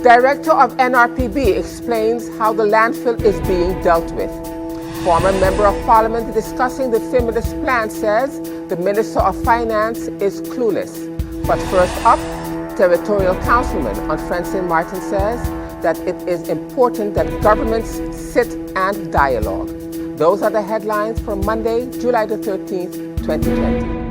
Director of NRPB explains how the landfill is being dealt with. Former Member of Parliament discussing the stimulus plan says the Minister of Finance is clueless. But first up, Territorial Councilman on St. Martin says that it is important that governments sit and dialogue. Those are the headlines for Monday, July the 13th, 2020.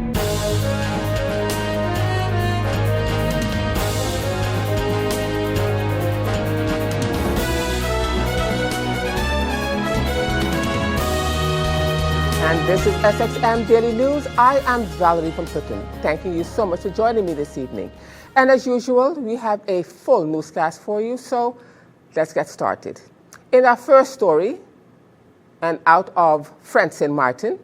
And this is SXM Daily News. I am Valerie from Peterson, thanking you so much for joining me this evening. And as usual, we have a full newscast for you, so let's get started. In our first story, and out of St. Martin,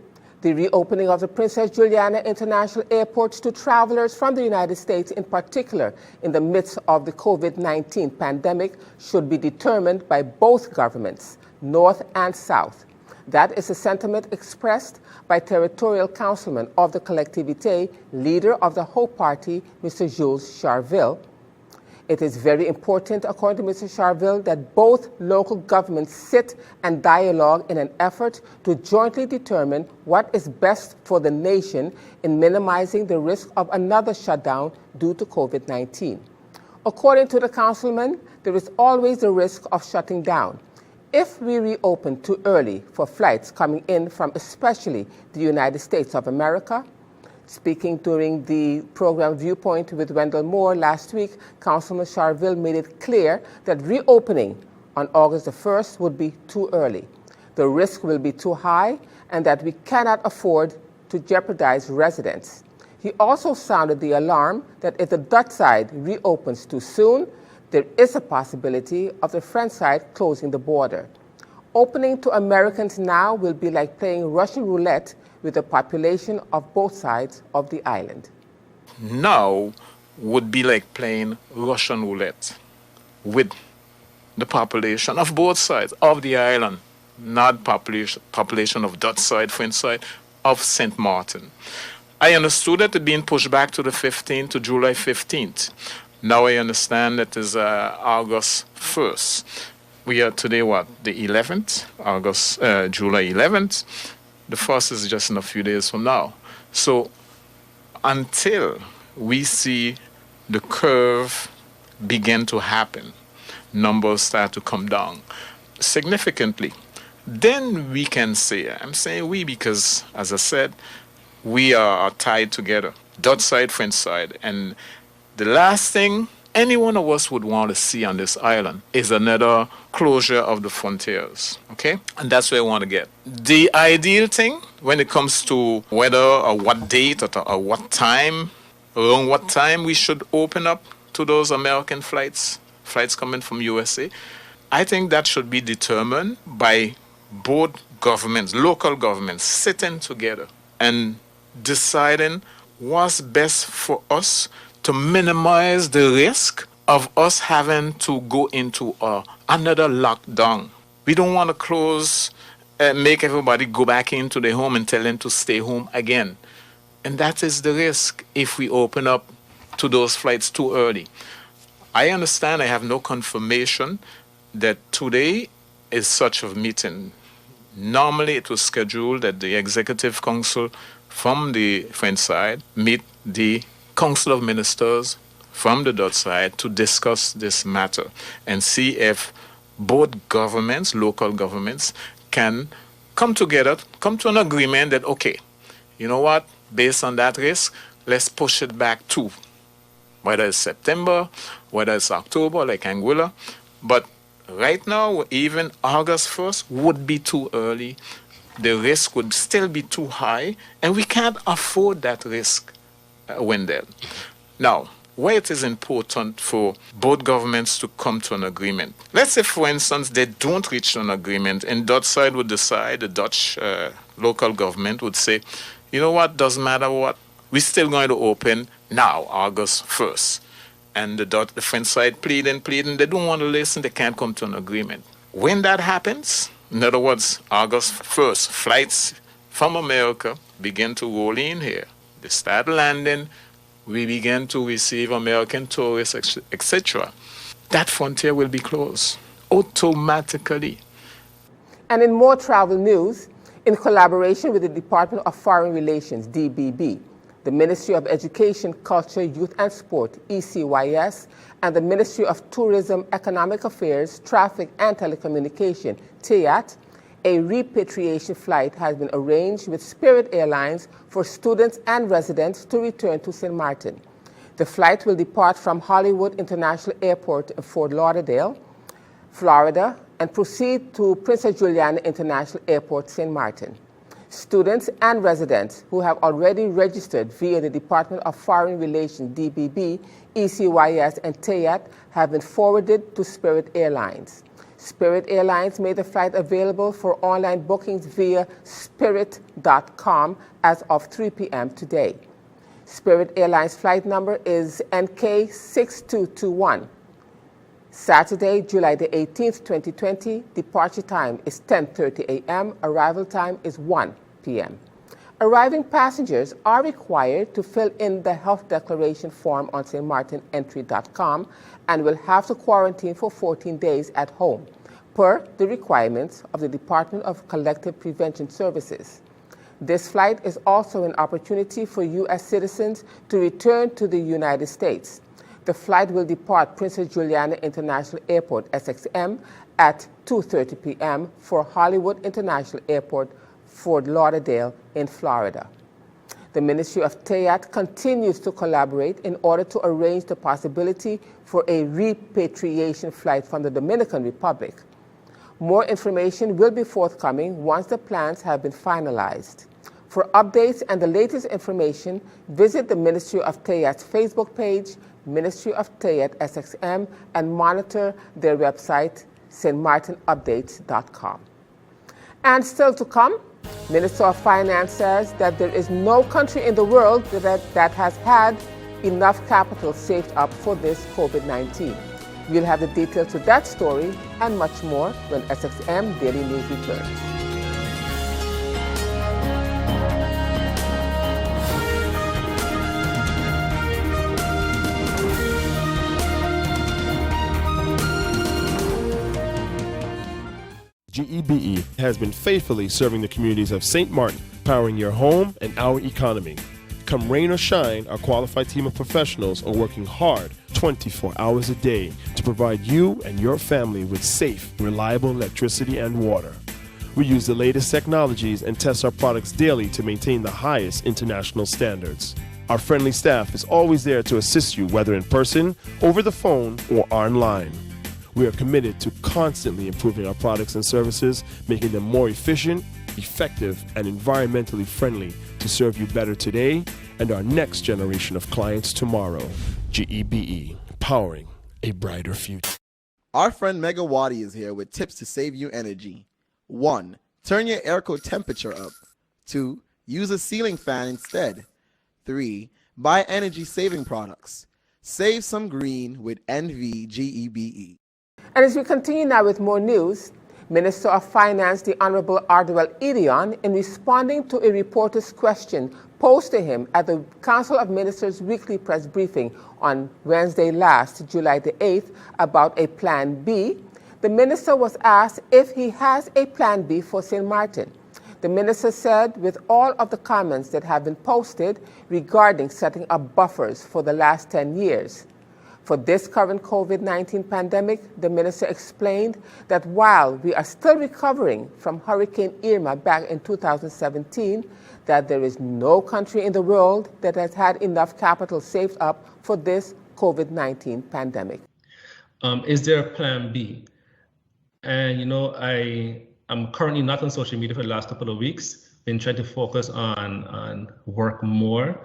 the reopening of the Princess Juliana International Airport to travelers from the United States, in particular in the midst of the COVID-19 pandemic, should be determined by both governments, North and South. That is a sentiment expressed by Territorial Councilman of the Collectivité, leader of the Hope Party, Mr. Jules Charville. It is very important, according to Mr. Charville, that both local governments sit and dialogue in an effort to jointly determine what is best for the nation in minimizing the risk of another shutdown due to COVID-19. According to the councilman, there is always the risk of shutting down. If we reopen too early for flights coming in from especially the United States of America, speaking during the program Viewpoint with Wendell Moore last week, Councilman Charville made it clear that reopening on August the 1st would be too early. The risk will be too high and that we cannot afford to jeopardize residents. He also sounded the alarm that if the Dutch side reopens too soon, there is a possibility of the French side closing the border. Opening to Americans now will be like playing Russian roulette with the population of both sides of the island. Now would be like playing Russian roulette with the population of both sides of the island, not population of Dutch side, French side, of St. Martin. I understood that it being pushed back to the 15th, to July 15th. Now I understand that is August 1st. We are today, the 11th, July 11th. The 1st is just in a few days from now. So until we see the curve begin to happen, numbers start to come down significantly, then we can say, I'm saying we because, as I said, we are tied together, Dutch side, French side, and the last thing any one of us would want to see on this island is another closure of the frontiers, okay? And that's where I want to get. The ideal thing when it comes to whether or what date or what time, around what time we should open up to those American flights coming from USA, I think that should be determined by both governments, local governments, sitting together and deciding what's best for us to minimize the risk of us having to go into another lockdown. We don't want to close and make everybody go back into their home and tell them to stay home again. And that is the risk if we open up to those flights too early. I understand I have no confirmation that today is such a meeting. Normally it was scheduled that the Executive Council from the French side meet the Council of Ministers from the Dutch side to discuss this matter and see if both governments, local governments, can come together, come to an agreement that, okay, you know what, based on that risk, let's push it back to whether it's September, whether it's October, like Anguilla. But right now, even August 1st would be too early. The risk would still be too high, and we can't afford that risk. Wendell. Now, why it is important for both governments to come to an agreement. Let's say, for instance, they don't reach an agreement, and Dutch side would decide, the Dutch local government would say, you know what, doesn't matter what, we're still going to open now, August 1st. And the French side pleading, they don't want to listen, they can't come to an agreement. When that happens, in other words, August 1st, flights from America begin to roll in here. They start landing, we begin to receive American tourists, etc. that frontier will be closed automatically. And in more travel news, in collaboration with the Department of Foreign Relations, DBB, the Ministry of Education, Culture, Youth and Sport, ECYS, and the Ministry of Tourism, Economic Affairs, Traffic and Telecommunication, TEAT, a repatriation flight has been arranged with Spirit Airlines for students and residents to return to St. Martin. The flight will depart from Hollywood International Airport in Fort Lauderdale, Florida, and proceed to Princess Juliana International Airport, St. Martin. Students and residents who have already registered via the Department of Foreign Relations, DBB, ECYS, and TEAT have been forwarded to Spirit Airlines. Spirit Airlines made the flight available for online bookings via spirit.com as of 3 p.m. today. Spirit Airlines flight number is NK6221. Saturday, July the 18th, 2020, departure time is 10:30 a.m., arrival time is 1 p.m. Arriving passengers are required to fill in the health declaration form on stmartinentry.com and will have to quarantine for 14 days at home, per the requirements of the Department of Collective Prevention Services. This flight is also an opportunity for U.S. citizens to return to the United States. The flight will depart Princess Juliana International Airport, SXM, at 2:30 p.m. for Hollywood International Airport, Fort Lauderdale in Florida. The Ministry of TEAT continues to collaborate in order to arrange the possibility for a repatriation flight from the Dominican Republic. More information will be forthcoming once the plans have been finalized. For updates and the latest information, visit the Ministry of TEAT's Facebook page, Ministry of TEAT SXM, and monitor their website, stmartinupdates.com. And still to come, Minister of Finance says that there is no country in the world that has had enough capital saved up for this COVID-19. We'll have the details to that story and much more when SXM Daily News returns. GEBE has been faithfully serving the communities of St. Martin, powering your home and our economy. Come rain or shine, our qualified team of professionals are working hard 24 hours a day to provide you and your family with safe, reliable electricity and water. We use the latest technologies and test our products daily to maintain the highest international standards. Our friendly staff is always there to assist you, whether in person, over the phone, or online. We are committed to constantly improving our products and services, making them more efficient, effective, and environmentally friendly to serve you better today and our next generation of clients tomorrow. GEBE, powering a brighter future. Our friend Megawati is here with tips to save you energy. 1. Turn your airco temperature up. 2. Use a ceiling fan instead. 3. Buy energy-saving products. Save some green with NVGEBE. And as we continue now with more news, Minister of Finance, the Honorable Ardwell Edion, in responding to a reporter's question posed to him at the Council of Ministers weekly press briefing on Wednesday last, July the 8th, about a Plan B, the minister was asked if he has a Plan B for St. Martin. The minister said, with all of the comments that have been posted regarding setting up buffers for the last 10 years, for this current COVID-19 pandemic, the minister explained that while we are still recovering from Hurricane Irma back in 2017, that there is no country in the world that has had enough capital saved up for this COVID-19 pandemic. Is there a Plan B? And I'm currently not on social media for the last couple of weeks, been trying to focus on work more.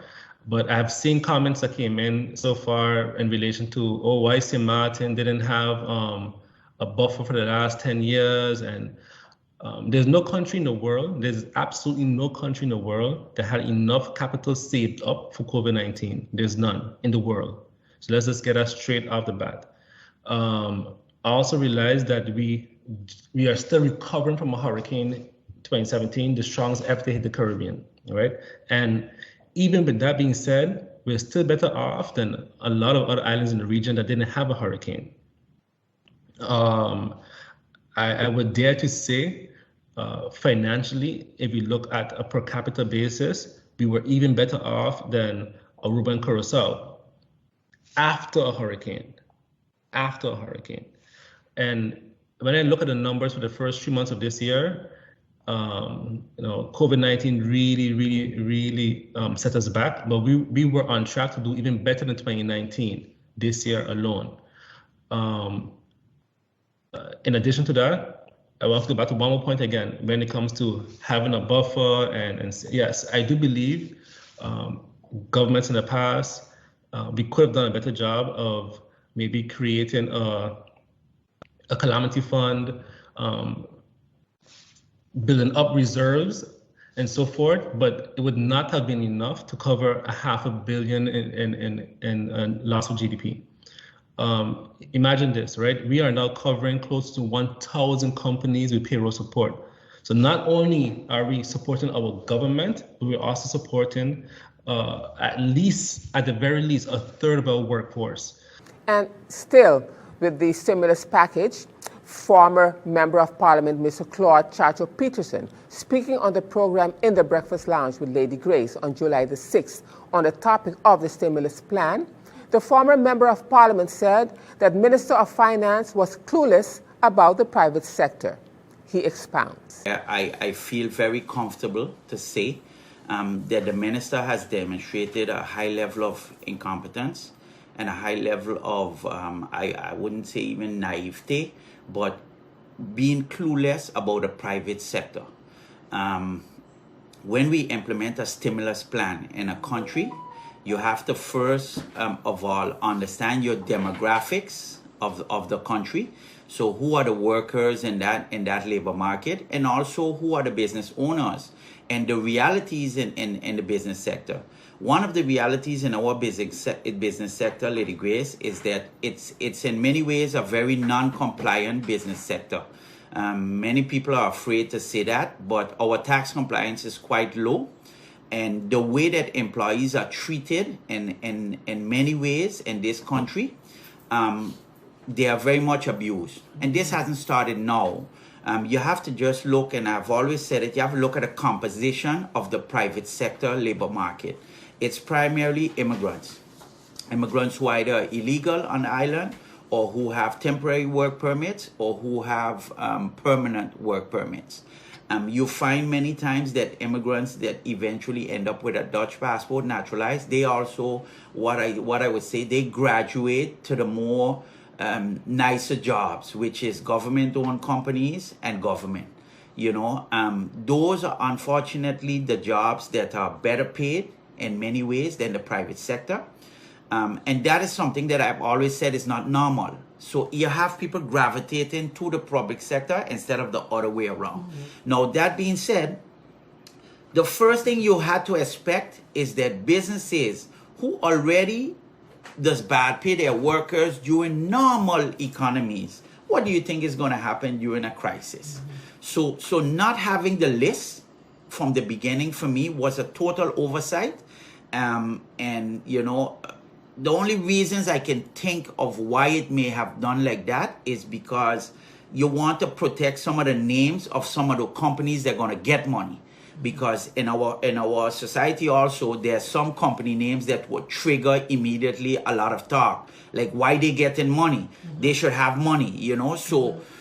But I've seen comments that came in so far in relation to, why St. Martin didn't have a buffer for the last 10 years. And there's no country in the world, there's absolutely no country in the world that had enough capital saved up for COVID-19. There's none in the world. So let's just get that straight off the bat. I also realized that we are still recovering from a hurricane 2017, the strongest ever to hit the Caribbean, right? And even with that being said, we're still better off than a lot of other islands in the region that didn't have a hurricane. I would dare to say, financially, if you look at a per capita basis, we were even better off than Aruba and Curacao after a hurricane. And when I look at the numbers for the first 3 months of this year, COVID-19 really set us back, but we were on track to do even better than 2019 this year alone. In addition to that, I want to go back to one more point again when it comes to having a buffer. And yes, I do believe governments in the past, we could have done a better job of maybe creating a calamity fund, building up reserves and so forth, but it would not have been enough to cover $500 million in loss of GDP. Imagine this, right? We are now covering close to 1,000 companies with payroll support. So not only are we supporting our government, but we're also supporting at the very least, a third of our workforce. And still, with the stimulus package, former Member of Parliament, Mr. Claude Churchill Peterson, speaking on the program In the Breakfast Lounge with Lady Grace on July the 6th on the topic of the stimulus plan, the former Member of Parliament said that Minister of Finance was clueless about the private sector. He expounds. I feel very comfortable to say that the Minister has demonstrated a high level of incompetence and a high level of, I wouldn't say even naivete, but being clueless about the private sector. When we implement a stimulus plan in a country, you have to first of all understand your demographics of the country. So who are the workers in that labor market, and also who are the business owners and the realities in the business sector. One of the realities in our business sector, Lady Grace, is that it's in many ways a very non-compliant business sector. Many people are afraid to say that, but our tax compliance is quite low. And the way that employees are treated in many ways in this country, they are very much abused. And this hasn't started now. You have to just look, and I've always said it, you have to look at the composition of the private sector labor market. It's primarily immigrants who are either illegal on the island, or who have temporary work permits, or who have permanent work permits. You find many times that immigrants that eventually end up with a Dutch passport, naturalized, they also, what I would say, they graduate to the more nicer jobs, which is government-owned companies and government. Those are unfortunately the jobs that are better paid in many ways than the private sector. And that is something that I've always said is not normal. So you have people gravitating to the public sector instead of the other way around. Mm-hmm. Now, that being said, the first thing you had to expect is that businesses who already does bad pay their workers during normal economies, what do you think is going to happen during a crisis? Mm-hmm. So not having the list from the beginning for me was a total oversight. The only reasons I can think of why it may have done like that is because you want to protect some of the names of some of the companies that are going to get money. Because in our society also, there are some company names that would trigger immediately a lot of talk. Like, why they getting money? Mm-hmm. They should have money,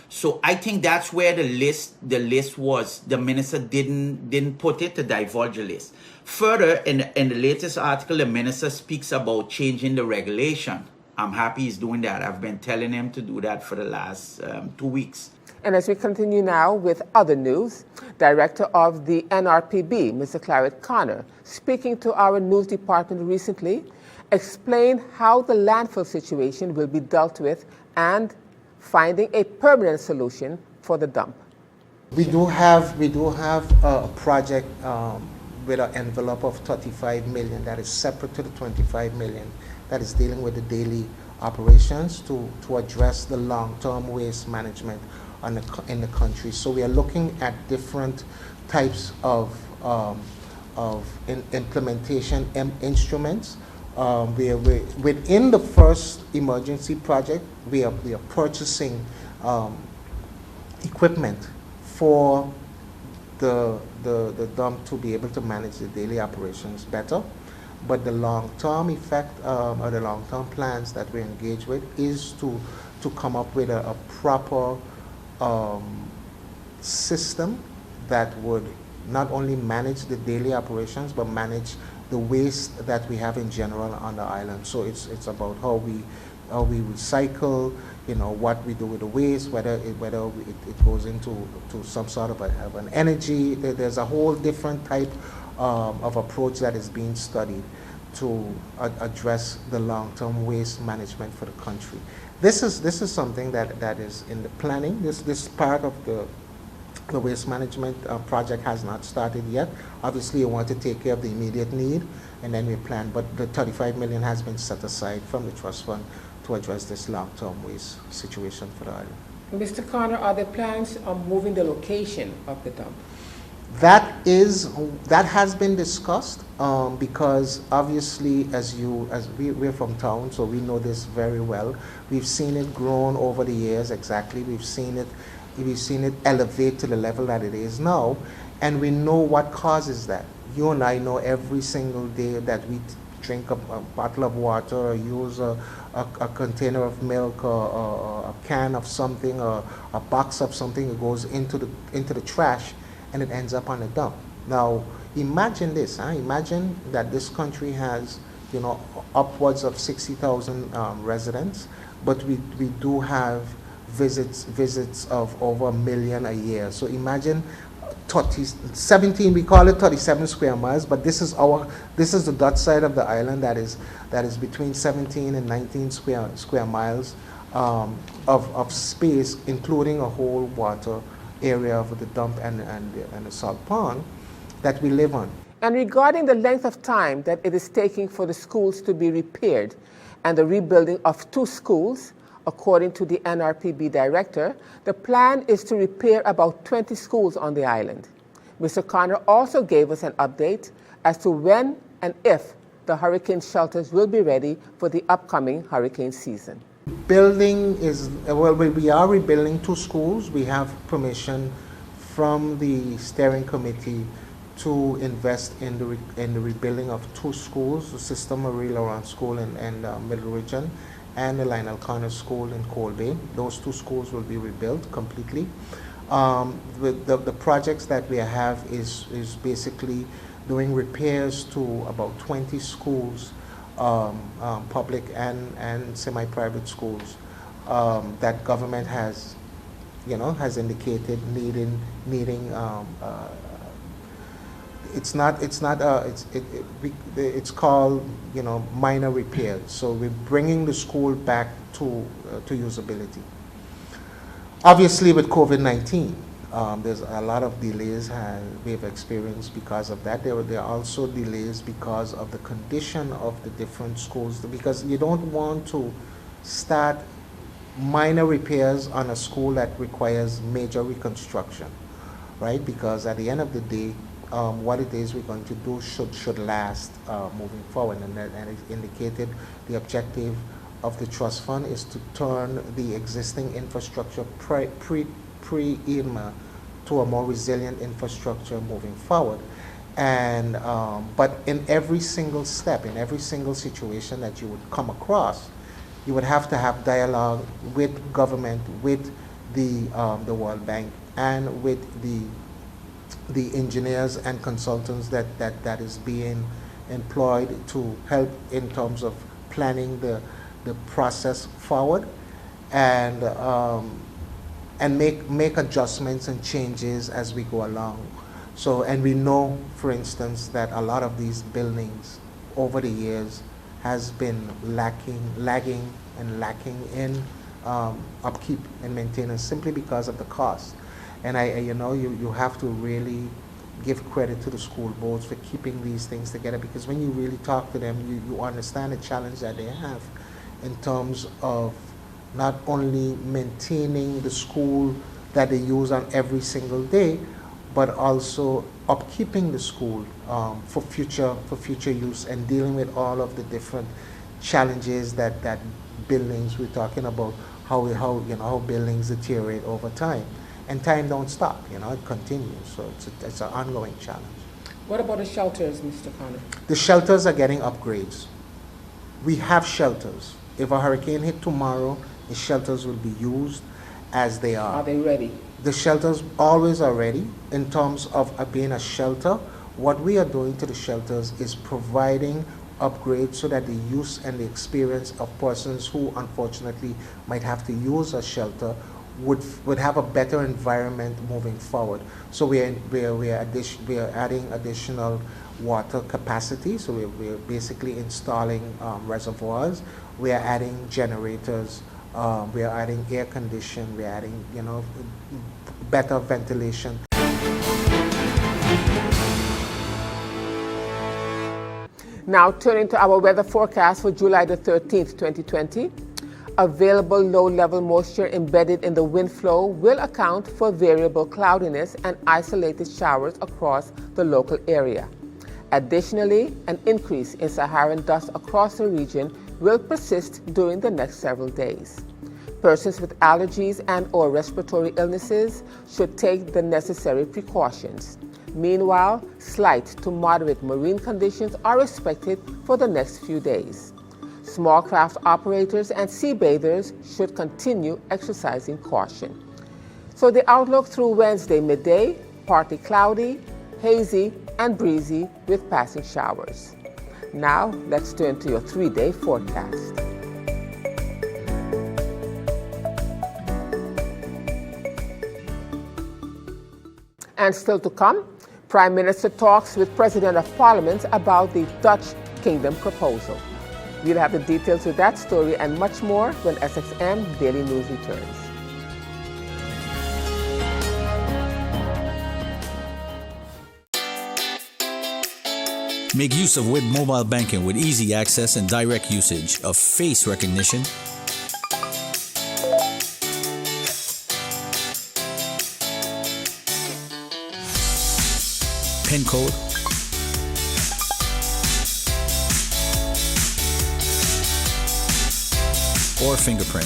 So I think that's where the list was. The minister didn't put it to divulge the list. Further, in the latest article, the minister speaks about changing the regulation. I'm happy he's doing that. I've been telling him to do that for the last 2 weeks. And as we continue now with other news, Director of the NRPB, Mr. Trevor Connor, speaking to our news department recently, explained how the landfill situation will be dealt with and finding a permanent solution for the dump. We do have a project with an envelope of $35 million that is separate to the $25 million that is dealing with the daily operations to address the long-term waste management in the country. So we are looking at different types of implementation instruments. Within the first emergency project, we are purchasing equipment for the dump to be able to manage the daily operations better. But the long-term effect or the long-term plans that we engage with is to come up with a proper system that would not only manage the daily operations but manage the waste that we have in general on the island. So it's about how we recycle, what we do with the waste, whether it goes into some sort of an energy. There's a whole different type of approach that is being studied to address the long-term waste management for the country. This is something that is in the planning. This part of the waste management project has not started yet. Obviously, you want to take care of the immediate need, and then we plan. But the 35 million has been set aside from the trust fund to address this long-term waste situation for the island. Mr. Connor, are there plans on moving the location of the dump? That has been discussed because obviously, we're from town, so we know this very well. We've seen it grown over the years. Exactly, we've seen it elevate to the level that it is now, and we know what causes that. You and I know every single day that we drink a bottle of water or use a container of milk or a can of something or a box of something, it goes into the trash and it ends up on the dump. Now imagine this, imagine that this country has upwards of 60,000 residents, but we do have visits of over 1 million a year. So imagine 17, we call it 37 square miles, but this is the Dutch side of the island that is between 17 and 19 square miles of space, including a whole water area of the dump and the salt pond that we live on. And regarding the length of time that it is taking for the schools to be repaired and the rebuilding of 2 schools, according to the NRPB director, the plan is to repair about 20 schools on the island. Mr. Connor also gave us an update as to when and if the hurricane shelters will be ready for the upcoming hurricane season. We are rebuilding 2 schools. We have permission from the steering committee to invest in the rebuilding of 2 schools, the Sister Marie Laurent School in Middle Region and the Lionel Connor School in Cold Bay. Those 2 schools will be rebuilt completely. The projects that we have is basically doing repairs to about 20 schools, public and semi-private schools that government has indicated needing. It's called minor repairs. So we're bringing the school back to usability. Obviously, with COVID-19, there's a lot of delays we've experienced because of that. There are also delays because of the condition of the different schools, because you don't want to start minor repairs on a school that requires major reconstruction, right? Because at the end of the day, what it is we're going to do should last moving forward, and it indicated the objective of the trust fund is to turn the existing infrastructure pre-Irma to a more resilient infrastructure moving forward. And but in every single step, in every single situation that you would come across, you would have to have dialogue with government, with the World Bank, and with the engineers and consultants that is being employed to help in terms of planning the process forward, and make adjustments and changes as we go along. So, and we know, for instance, that a lot of these buildings over the years has been lagging in upkeep and maintenance simply because of the cost. And you have to really give credit to the school boards for keeping these things together, because when you really talk to them, you understand the challenge that they have in terms of not only maintaining the school that they use on every single day, but also upkeeping the school for future use and dealing with all of the different challenges that buildings, we're talking about how buildings deteriorate over time, and time don't stop. It continues, so it's an ongoing challenge. What about the shelters, Mr. Connor? The shelters are getting upgrades. We have shelters. If a hurricane hit tomorrow, the shelters will be used as they are. Are they ready? The shelters always are ready in terms of being a shelter. What we are doing to the shelters is providing upgrades so that the use and the experience of persons who unfortunately might have to use a shelter would have a better environment moving forward. So we are adding additional water capacity. So we're basically installing reservoirs. We are adding generators. We are adding air conditioning. We are adding better ventilation. Now turning to our weather forecast for July the 13th, 2020. Available low-level moisture embedded in the wind flow will account for variable cloudiness and isolated showers across the local area. Additionally, an increase in Saharan dust across the region will persist during the next several days. Persons with allergies and/or respiratory illnesses should take the necessary precautions. Meanwhile, slight to moderate marine conditions are expected for the next few days. Small craft operators and sea bathers should continue exercising caution. So the outlook through Wednesday midday, partly cloudy, hazy, and breezy with passing showers. Now let's turn to your 3-day forecast. And still to come, Prime Minister talks with President of Parliament about the Dutch Kingdom proposal. We'll have the details of that story and much more when SXM Daily News returns. Make use of WIB mobile banking with easy access and direct usage of face recognition, PIN code, or fingerprint.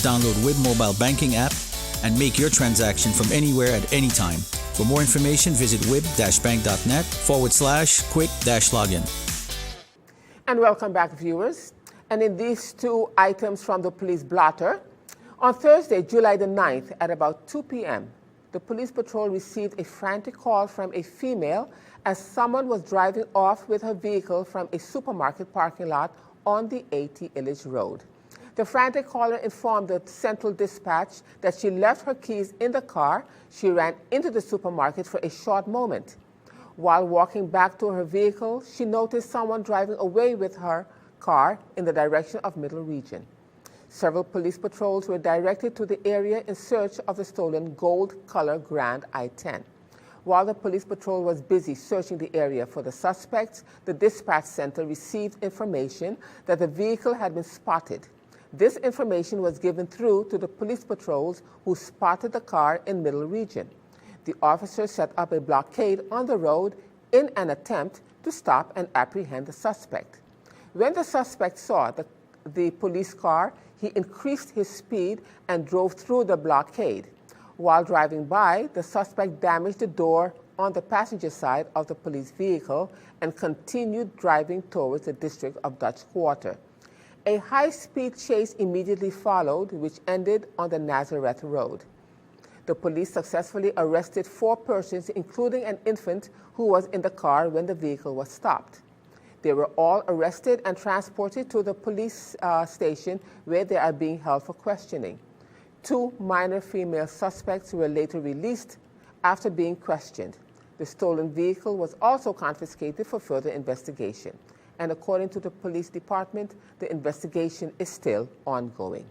Download WIB mobile banking app and make your transaction from anywhere at any time. For more information, visit wib-bank.net/quick-login. And welcome back, viewers. And in these two items from the police blotter, on Thursday, July the 9th, at about 2 p.m., the police patrol received a frantic call from a female as someone was driving off with her vehicle from a supermarket parking lot on the 80 Illich Road. The frantic caller informed the central dispatch that she left her keys in the car. She ran into the supermarket for a short moment. While walking back to her vehicle, she noticed someone driving away with her car in the direction of Middle Region. Several police patrols were directed to the area in search of the stolen gold-color Grand I-10. While the police patrol was busy searching the area for the suspects, the dispatch center received information that the vehicle had been spotted. This information was given through to the police patrols who spotted the car in Middle Region. The officers set up a blockade on the road in an attempt to stop and apprehend the suspect. When the suspect saw the police car, he increased his speed and drove through the blockade. While driving by, the suspect damaged the door on the passenger side of the police vehicle and continued driving towards the district of Dutch Quarter. A high-speed chase immediately followed, which ended on the Nazareth Road. The police successfully arrested 4 persons, including an infant who was in the car when the vehicle was stopped. They were all arrested and transported to the police station where they are being held for questioning. 2 minor female suspects were later released after being questioned. The stolen vehicle was also confiscated for further investigation. And according to the police department, the investigation is still ongoing.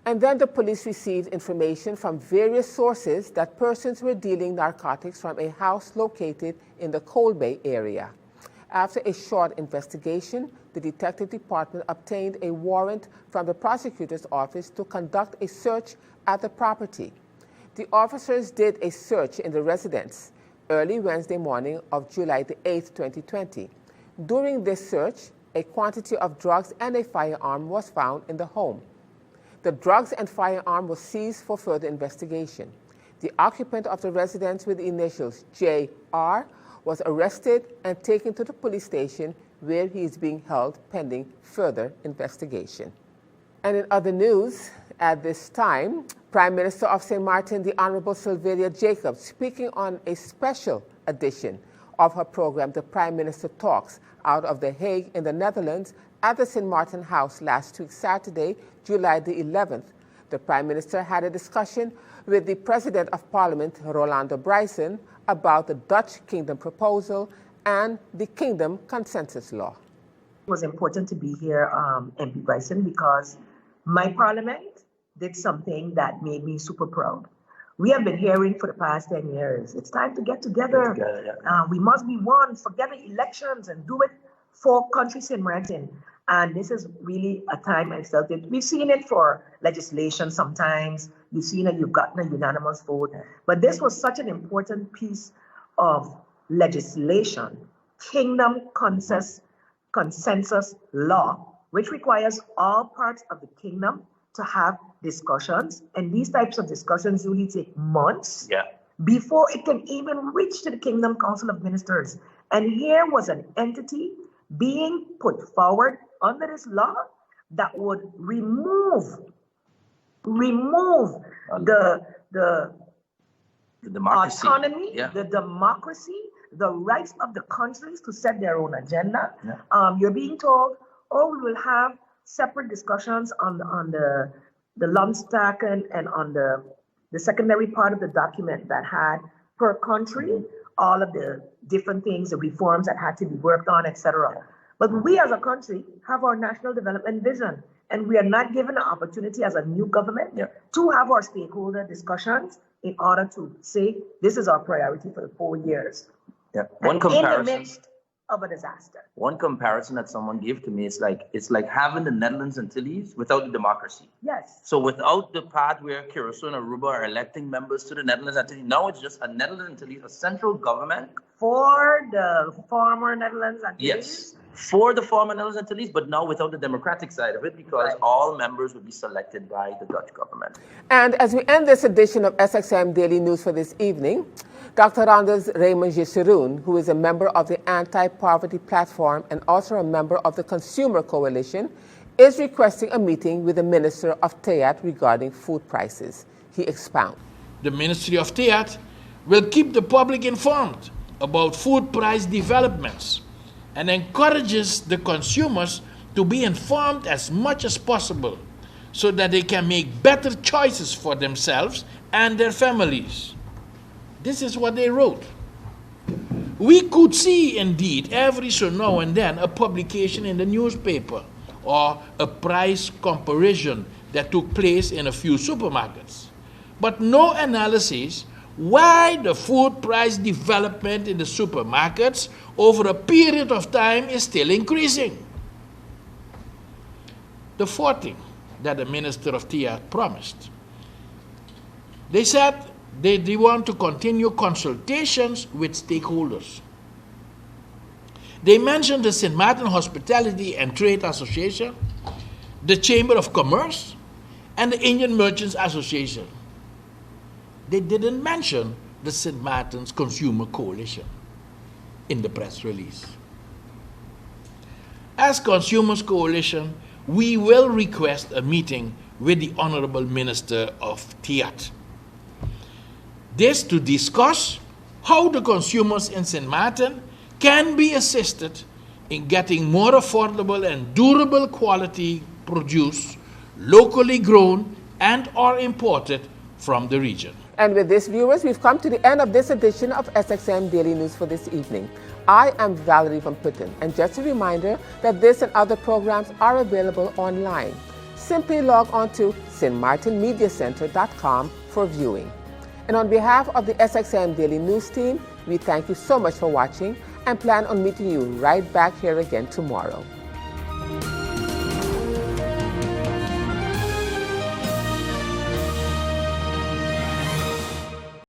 And then the police received information from various sources that persons were dealing narcotics from a house located in the Coal Bay area. After a short investigation, the detective department obtained a warrant from the prosecutor's office to conduct a search at the property. The officers did a search in the residence early Wednesday morning of July the 8th, 2020. During this search, a quantity of drugs and a firearm was found in the home. The drugs and firearm were seized for further investigation. The occupant of the residence with the initials J.R. was arrested and taken to the police station where he is being held pending further investigation. And in other news, at this time, Prime Minister of St. Martin, the Honorable Sylvia Jacobs, speaking on a special edition of her program, The Prime Minister Talks, out of The Hague in the Netherlands at the St. Martin House last week, Saturday, July the 11th. The Prime Minister had a discussion with the President of Parliament, Rolando Bryson, about the Dutch Kingdom proposal and the Kingdom Consensus Law. It was important to be here, MP Bryson, because my Parliament did something that made me super proud. We have been hearing for the past 10 years, it's time to get together. We must be one, forget the elections and do it for country St. Martin. And this is really a time I felt it. We've seen it for legislation sometimes. You've seen it, you've gotten a unanimous vote. But this was such an important piece of legislation, Kingdom Consensus Law, which requires all parts of the kingdom to have discussions. And these types of discussions usually take months before it can even reach to the Kingdom Council of Ministers. And here was an entity being put forward under this law that would remove the democracy. Autonomy, the democracy, the rights of the countries to set their own agenda. You're being told, oh, we will have separate discussions on the Lumstack and on the secondary part of the document that had per country all of the different things, the reforms that had to be worked on, etc. But we as a country have our national development vision, and we are not given an opportunity as a new government to have our stakeholder discussions in order to say this is our priority for the 4 years. One comparison. In the midst of a disaster. One comparison that someone gave to me is it's like having the Netherlands Antilles without the democracy. Yes. So without the part where Curaçao and Aruba are electing members to the Netherlands Antilles, now it's just a Netherlands Antilles, a central government. For the former Netherlands Antilles? Yes, for the former Netherlands Antilles, but now without the democratic side of it, because all members would be selected by the Dutch government. And as we end this edition of SXM Daily News for this evening, Dr. Anders Raymond Gisseroen, who is a member of the Anti-Poverty Platform and also a member of the Consumer Coalition, is requesting a meeting with the Minister of TEAT regarding food prices. He expounds. The Ministry of TEAT will keep the public informed about food price developments and encourages the consumers to be informed as much as possible so that they can make better choices for themselves and their families. This is what they wrote. We could see, indeed, every so now and then a publication in the newspaper or a price comparison that took place in a few supermarkets, but no analysis why the food price development in the supermarkets over a period of time is still increasing. The fourth thing that the Minister of TEAT promised, they said they want to continue consultations with stakeholders. They mentioned the St. Martin Hospitality and Trade Association, the Chamber of Commerce, and the Indian Merchants Association. They didn't mention the St. Martin's Consumer Coalition in the press release. As Consumers Coalition, we will request a meeting with the Honorable Minister of TEAT. This to discuss how the consumers in St. Martin can be assisted in getting more affordable and durable quality produce, locally grown and or imported from the region. And with this, viewers, we've come to the end of this edition of SXM Daily News for this evening. I am Valerie Van Putten, and just a reminder that this and other programs are available online. Simply log on to stmartinmediacenter.com for viewing. And on behalf of the SXM Daily News team, we thank you so much for watching and plan on meeting you right back here again tomorrow.